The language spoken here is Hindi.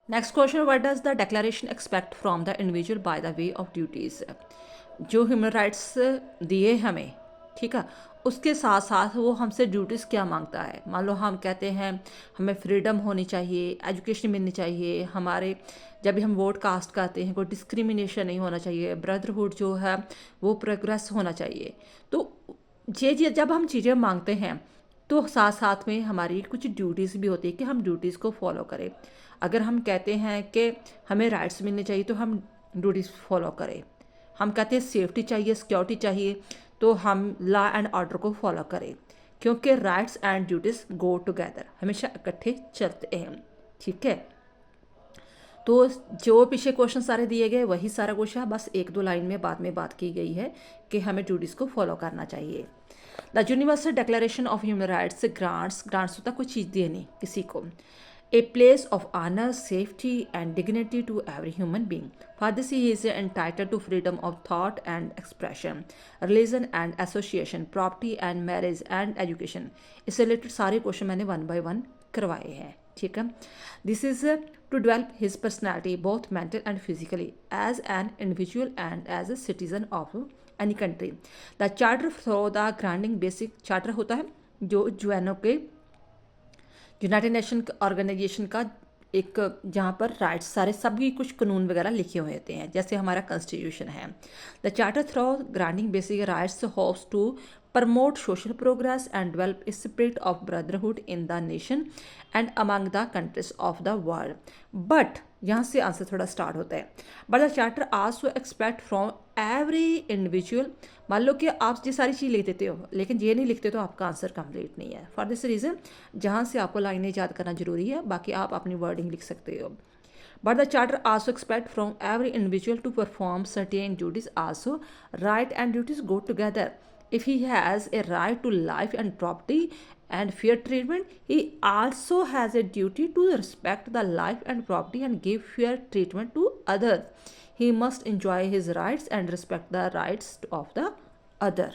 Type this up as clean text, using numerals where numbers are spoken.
Next question, what does the declaration expect from the individual by the way of duties. जो ह्यूमन राइट्स दिए हमें, ठीक है, उसके साथ साथ वो हमसे ड्यूटीज़ क्या मांगता है। मान लो हम कहते हैं हमें फ्रीडम होनी चाहिए, एजुकेशन मिलनी चाहिए, हमारे जब भी हम वोट कास्ट करते हैं कोई डिस्क्रिमिनेशन नहीं होना चाहिए, ब्रदरहुड जो है वो प्रोग्रेस होना चाहिए। तो ये जब हम चीज़ें मांगते हैं तो साथ साथ में हमारी कुछ ड्यूटीज़ भी होती है कि हम ड्यूटीज़ को फॉलो करें। अगर हम कहते हैं कि हमें राइट्स मिलने चाहिए तो हम ड्यूटीज़ फॉलो करें। हम कहते हैं सेफ्टी चाहिए, सिक्योरिटी चाहिए, तो हम लॉ एंड ऑर्डर को फॉलो करें, क्योंकि rights and duties go together, हमेशा इकट्ठे चलते हैं। ठीक है, तो जो पीछे क्वेश्चन सारे दिए गए वही सारा कुछ है, बस एक दो लाइन में बाद की गई है कि हमें ड्यूटीज़ को फॉलो करना चाहिए। The universal declaration of human rights grants होता कोई चीज़ देनी किसी को, a place of honor, safety, and dignity to every human being. For this, he is entitled to freedom of thought and expression, religion and association, property and marriage and education. इससे रिलेटेड सारे क्वेश्चन मैंने वन बाय वन करवाए हैं। ठीक है, this is to develop his personality both mental and physically as an individual and as a citizen of any country. The charter through the granting basic charter होता है जो यूएनओ के यूनाइटेड नेशन ऑर्गेनाइजेशन का एक, जहाँ पर राइट्स सारे सभी कुछ कानून वगैरह लिखे हुए होते हैं, जैसे हमारा कॉन्स्टिट्यूशन है। The charter through granting basic rights hopes to promote social progress and develop a spirit of brotherhood in the nation and among the countries of the world. But यहाँ से आंसर थोड़ा स्टार्ट होता है। But the charter also expect from every individual. मान लो कि आप ये सारी चीज़ लिख देते हो लेकिन ये नहीं लिखते तो आपका आंसर कंप्लीट नहीं है। फॉर दिस रीज़न जहाँ से आपको लाइनें याद करना जरूरी है, बाकी आप अपनी वर्डिंग लिख सकते हो। But the charter also expect from every individual to perform certain duties also. Right and duties go together. If he has a right to life and property and fair treatment, he also has a duty to respect the life and property and give fair treatment to others. He must enjoy his rights and respect the rights of the other.